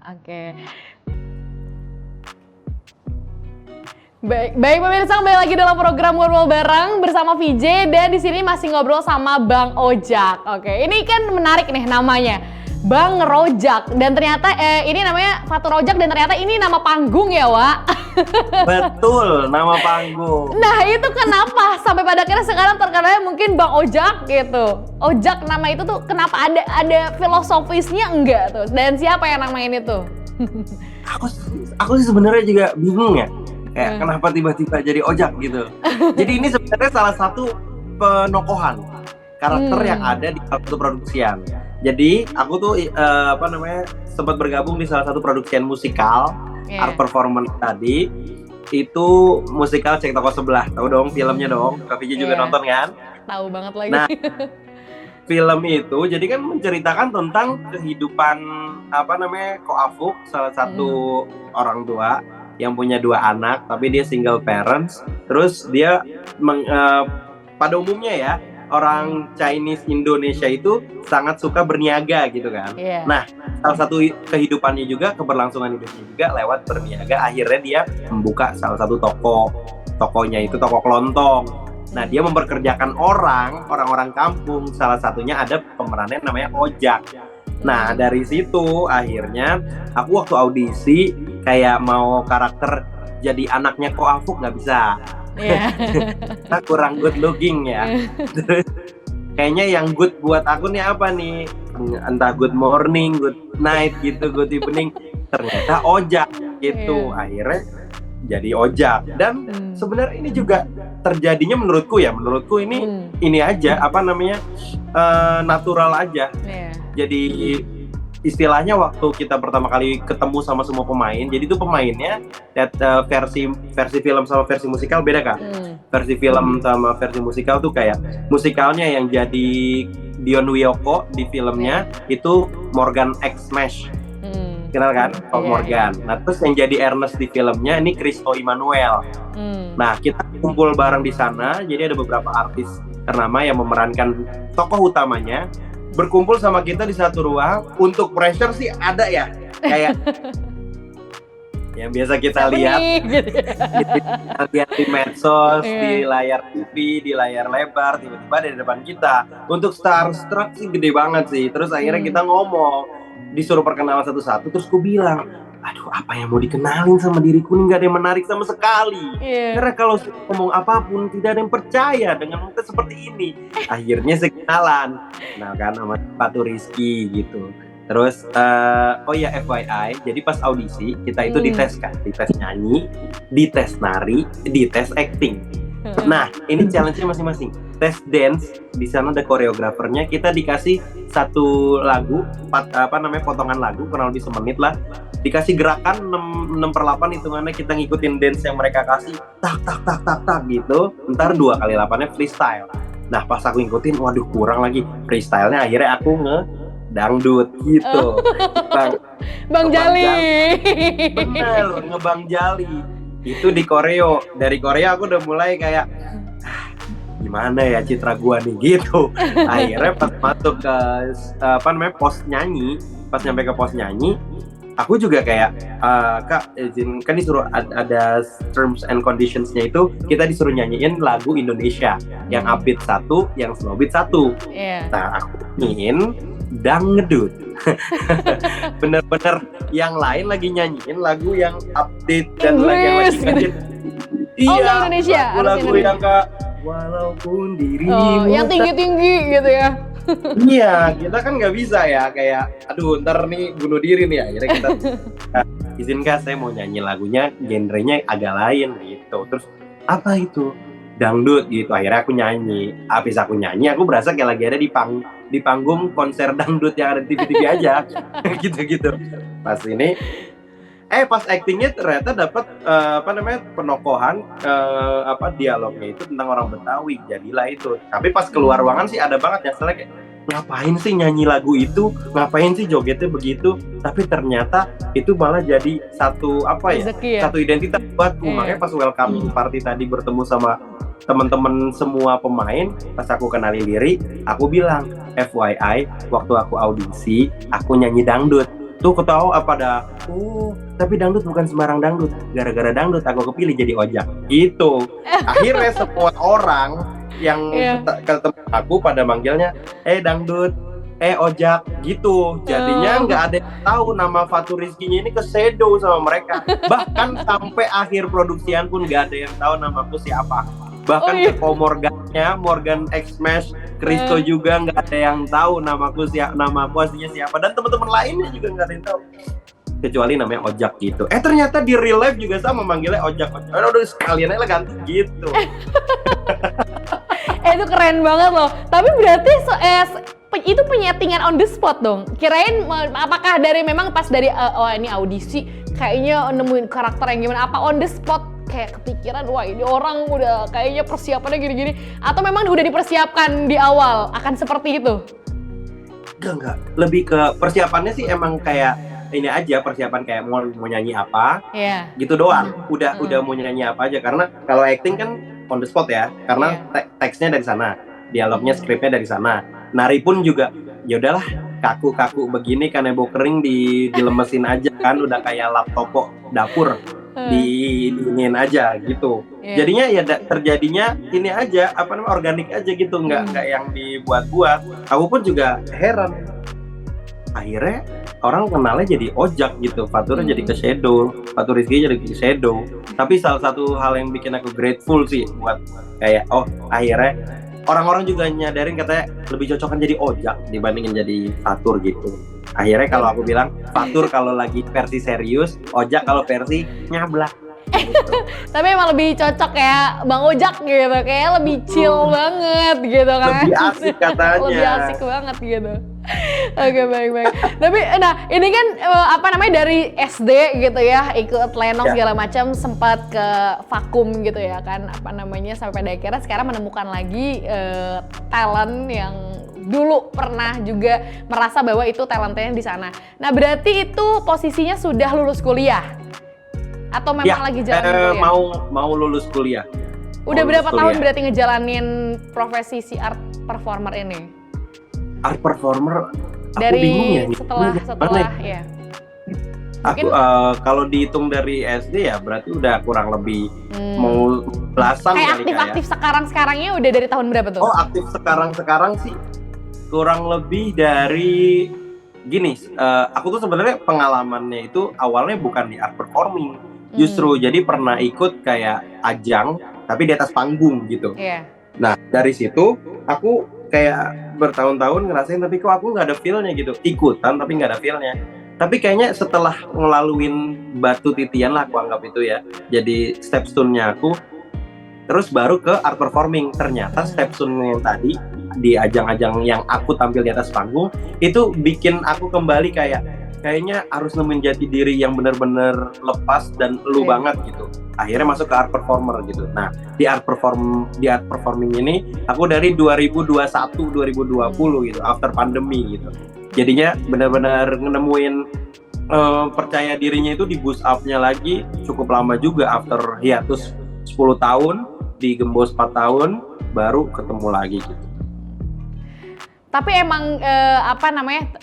Oke. Baik pemirsa, kembali lagi dalam program Ngobrol Bareng bersama VJ dan di sini masih ngobrol sama Bang Ojak. Oke, ini kan menarik nih namanya, Bang Rojak, dan ternyata ini namanya Fatur Rojak dan ternyata ini nama panggung ya, Wak? Betul, nama panggung. Nah itu kenapa sampai pada akhirnya sekarang terkenalnya mungkin Bang Ojak gitu. Ojak nama itu tuh kenapa ada filosofisnya enggak tuh? Dan siapa yang namain itu? Aku sih sebenarnya juga bingung ya. Kayak kenapa tiba-tiba jadi Ojak gitu. Jadi ini sebenarnya salah satu penokohan karakter yang ada di salah satu produksian. Jadi aku tuh sempat bergabung di salah satu produksian musikal art performance tadi. Itu musikal Cek Toko Sebelah. Tahu dong filmnya dong. Kak Vijay juga nonton kan? Tahu banget lagi. Nah, film itu jadi kan menceritakan tentang kehidupan Ko Afuk, salah satu orang tua yang punya 2 anak, tapi dia single parents. Terus dia pada umumnya ya, orang Chinese Indonesia itu sangat suka berniaga gitu kan. Nah, salah satu kehidupannya juga, keberlangsungan hidupnya juga lewat berniaga. Akhirnya dia membuka salah satu tokonya itu toko kelontong. Nah, dia memperkerjakan orang-orang kampung. Salah satunya ada pemerannya namanya Ojak. Nah, dari situ akhirnya aku waktu audisi kayak mau karakter jadi anaknya Ko Afuk nggak bisa. Kita kurang good looking ya. Terus kayaknya yang good buat aku nih apa nih? Entah good morning, good night gitu, good evening. Ternyata Ojak gitu. Akhirnya jadi Ojak. Dan sebenarnya ini juga terjadinya menurutku ini aja natural aja. Jadi istilahnya waktu kita pertama kali ketemu sama semua pemain, jadi itu pemainnya versi film sama versi musikal beda kan? Versi film sama versi musikal tuh kayak musikalnya yang jadi Dion Wiyoko di filmnya itu Morgan X Smash. Kenal kan? Morgan. Nah, terus yang jadi Ernest di filmnya ini Christo Immanuel. Nah, kita kumpul bareng di sana, jadi ada beberapa artis ternama yang memerankan tokoh utamanya berkumpul sama kita di satu ruang. Untuk pressure sih ada ya, kayak yang biasa kita lihat di medsos, di layar TV, di layar lebar, tiba-tiba di depan kita. Untuk starstruck sih gede banget sih. Terus akhirnya kita ngomong, disuruh perkenalan satu-satu, terus ku bilang, aduh apa yang mau dikenalin sama diriku nih, gak ada yang menarik sama sekali. Karena kalau ngomong apapun tidak ada yang percaya dengan muka seperti ini. Akhirnya sekenalan, nah kan sama Fatur Rizky gitu. Terus FYI, jadi pas audisi kita itu dites kan, dites nyanyi, dites nari, dites acting. Nah, ini challenge-nya masing-masing. Tes dance, di sana ada koreografernya. Kita dikasih satu lagu, potongan lagu kurang lebih semenit lah. Dikasih gerakan 6/8 hitungannya, kita ngikutin dance yang mereka kasih, tak gitu. Ntar 2x8-nya freestyle. Nah, pas aku ngikutin, waduh kurang lagi freestyle-nya. Akhirnya aku dangdut gitu. Bang Jali. Bener, ngebang Jali. Itu di koreo. Dari Korea aku udah mulai kayak gimana ya citra gua nih gitu. Akhirnya pas masuk ke pos nyanyi, pas nyampe ke pos nyanyi, aku juga kayak Kak izin, kan disuruh ada terms and conditionsnya itu kita disuruh nyanyiin lagu Indonesia yang upbeat 1, yang slow beat 1. Nah, aku nyanyiin dangdut. Bener-bener yang lain lagi nyanyiin lagu yang update dan yang lagi nyanyiin. Iya, Indonesia, lagu yang walaupun dirimu yang tinggi-tinggi gitu ya. Iya, kita kan nggak bisa ya kayak aduh ntar nih bunuh diri nih. Akhirnya kita izin Kak, saya mau nyanyi lagunya genrenya agak lain gitu. Terus apa itu? Dangdut gitu. Akhirnya aku nyanyi. Habis aku nyanyi, aku berasa kayak lagi ada di panggung konser dangdut yang ada di TV-TV aja. Gitu-gitu. Pas ini pas actingnya ternyata dapat penokohan dialognya itu tentang orang Betawi, jadilah itu. Tapi pas keluar ruangan sih ada banget ya, soalnya kayak ngapain sih nyanyi lagu itu, ngapain sih jogetnya begitu. Tapi ternyata itu malah jadi satu satu identitas buatku. Makanya pas welcoming party tadi bertemu sama teman-teman semua pemain, pas aku kenalin diri, aku bilang FYI waktu aku audisi aku nyanyi dangdut. Tuh ketawa pada oh tapi dangdut bukan sembarang dangdut, gara-gara dangdut aku kepilih jadi ojak gitu. Akhirnya semua orang yang ketemu aku pada manggilnya dangdut, ojak gitu. Jadinya nggak ada yang tahu nama Fatur Rizkynya ini kesedo sama mereka. Bahkan sampai akhir produksian pun nggak ada yang tahu namaku siapa. Bahkan Kepo Morgannya, Morgan X Smash, Kristo juga nggak ada yang tahu namaku aslinya siapa, dan teman-teman lainnya juga nggak ada yang tahu kecuali namanya Ojak gitu. Ternyata di real life juga sama manggilnya Ojak. Udah sekalian aja ganti gitu. Itu keren banget loh. Tapi berarti itu penyetingan on the spot dong. Kirain apakah dari memang pas dari ini audisi kayaknya nemuin karakter yang gimana, apa on the spot kayak kepikiran wah ini orang udah kayaknya persiapannya gini-gini, atau memang udah dipersiapkan di awal akan seperti itu? Enggak. Lebih ke persiapannya sih emang kayak ini aja, persiapan kayak mau nyanyi apa, gitu doang. Udah mau nyanyi apa aja, karena kalau acting kan on the spot ya, karena teksnya dari sana, dialognya, skripnya dari sana. Nari pun juga ya udahlah kaku-kaku begini kan ebo kering dilemesin aja kan, udah kayak laptop dapur diinin aja gitu. Jadinya ya terjadinya ini aja, organik aja gitu, nggak yang dibuat-buat. Aku pun juga heran. Akhirnya orang kenalnya jadi Ojak gitu, Faturnya jadi ke Shadow, Fatur Rizky jadi ke Shadow. Tapi salah satu hal yang bikin aku grateful sih buat kayak akhirnya orang-orang juga nyadarin katanya lebih cocok kan jadi Ojak dibandingin jadi Fatur gitu. Akhirnya kalau aku bilang Fatur kalau lagi versi serius, Ojak kalau versi nyablak. Gitu. Tapi emang lebih cocok ya Bang Ojak gitu, kayak lebih chill banget gitu kan. Lebih asik katanya. Lebih asik banget gitu. Oke, baik. Tapi ini kan dari SD gitu ya, ikut lenong segala macam, sempat ke vakum gitu ya kan, sampai pada akhirnya sekarang menemukan lagi talent yang dulu pernah juga merasa bahwa itu talentnya di sana. Nah, berarti itu posisinya sudah lulus kuliah atau memang lagi jalan kuliah? Mau lulus kuliah. Udah berapa tahun berarti ngejalanin profesi si art performer ini? Art performer aku bingung ya. Setelah ya. Aku kalau dihitung dari SD ya berarti udah kurang lebih mau belasan kali. Aktif sekarang-sekarangnya udah dari tahun berapa tuh? Aktif sekarang sih kurang lebih dari gini. Aku tuh sebenarnya pengalamannya itu awalnya bukan di art performing, justru jadi pernah ikut kayak ajang tapi di atas panggung gitu. Nah dari situ aku kayak bertahun-tahun ngerasain tapi kok aku nggak ada feel-nya gitu, ikutan tapi nggak ada feel-nya. Tapi kayaknya setelah ngelaluin batu titian lah aku anggap itu ya, jadi stepstone-nya aku, terus baru ke art performing. Ternyata stepstone yang tadi di ajang-ajang yang aku tampil di atas panggung itu bikin aku kembali kayaknya harus nemuin jati diri yang benar-benar lepas dan lu banget gitu. Akhirnya masuk ke art performer gitu. Nah, di art performing ini aku dari 2021-2020 gitu, after pandemi gitu. Jadinya benar-benar nemuin percaya dirinya itu di boost up-nya lagi cukup lama juga, after hiatus 10 tahun, digembos 4 tahun baru ketemu lagi gitu. Tapi emang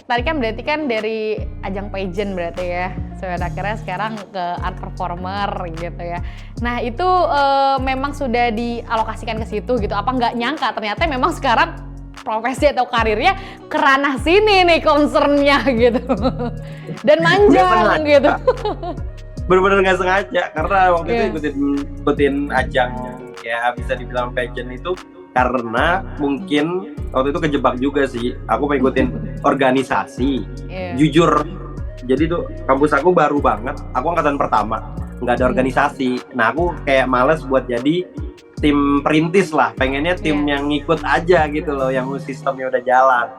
tadi kan berarti kan dari ajang pageant berarti ya, sampai akhirnya sekarang ke art performer gitu ya. Nah itu memang sudah dialokasikan ke situ gitu, apa nggak nyangka ternyata memang sekarang profesi atau karirnya ke ranah sini nih concernnya gitu. Dan manjang gitu. Bener-bener nggak sengaja, karena waktu itu ikutin ajang ya bisa dibilang pageant itu karena mungkin waktu itu kejebak juga sih. Aku mau ikutin organisasi. Jujur, jadi tuh kampus aku baru banget, aku angkatan pertama, nggak ada organisasi. Nah aku kayak males buat jadi tim perintis lah, pengennya tim yang ngikut aja gitu loh, yang sistemnya udah jalan.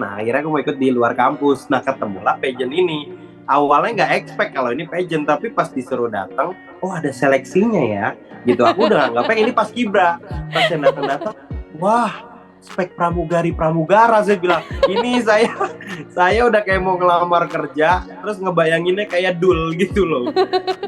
Nah akhirnya aku mau ikut di luar kampus. Nah ketemulah pageant ini. Awalnya nggak expect kalau ini pageant, tapi pas disuruh datang, ada seleksinya ya gitu. Aku udah nganggapnya ini paskibra. Pas yang datang, wah spek pramugara, saya bilang ini saya udah kayak mau ngelamar kerja, terus ngebayanginnya kayak Dul gitu loh.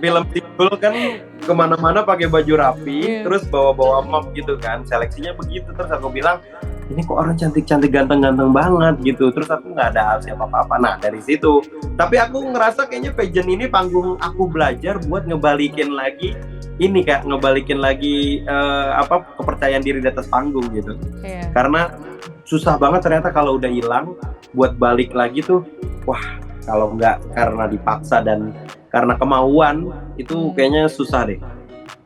Film Dul kan kemana-mana pakai baju rapi, terus bawa-bawa map gitu kan, seleksinya begitu. Terus aku bilang ini kok orang cantik-cantik ganteng-ganteng banget gitu, terus aku nggak ada siapa apa-apa. Nah dari situ, tapi aku ngerasa kayaknya pageant ini panggung aku belajar buat ngebalikin lagi ini Kak, ngebalikin lagi kepercayaan diri di atas panggung gitu. Iya. Karena susah banget ternyata kalau udah hilang, buat balik lagi tuh, wah kalau nggak karena dipaksa dan karena kemauan itu kayaknya susah deh.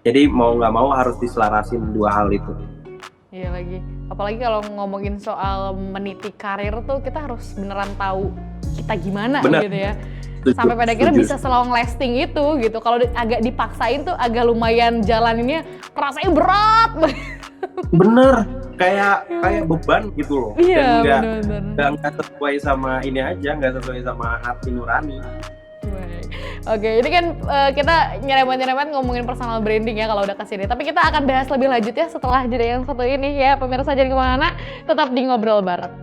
Jadi mau nggak mau harus diselarasin dua hal itu. Iya lagi, apalagi kalau ngomongin soal meniti karir tuh kita harus beneran tahu kita gimana Bener. gitu ya. Setuju, Sampai pada akhirnya setuju. bisa selong lasting itu gitu. Kalau agak dipaksain tuh agak lumayan jalaninnya kerasanya berat. Bener, kayak beban gitu loh. Iya, Dan bener-bener. nggak sesuai sama ini aja, nggak sesuai sama hati nurani. Baik. Oke, ini kan kita nyerempet-nyerempet ngomongin personal branding ya kalau udah kesini. Tapi kita akan bahas lebih lanjut ya setelah jeda yang satu ini ya. Pemirsa jangan kemana-mana, tetap di Ngobrol Bareng.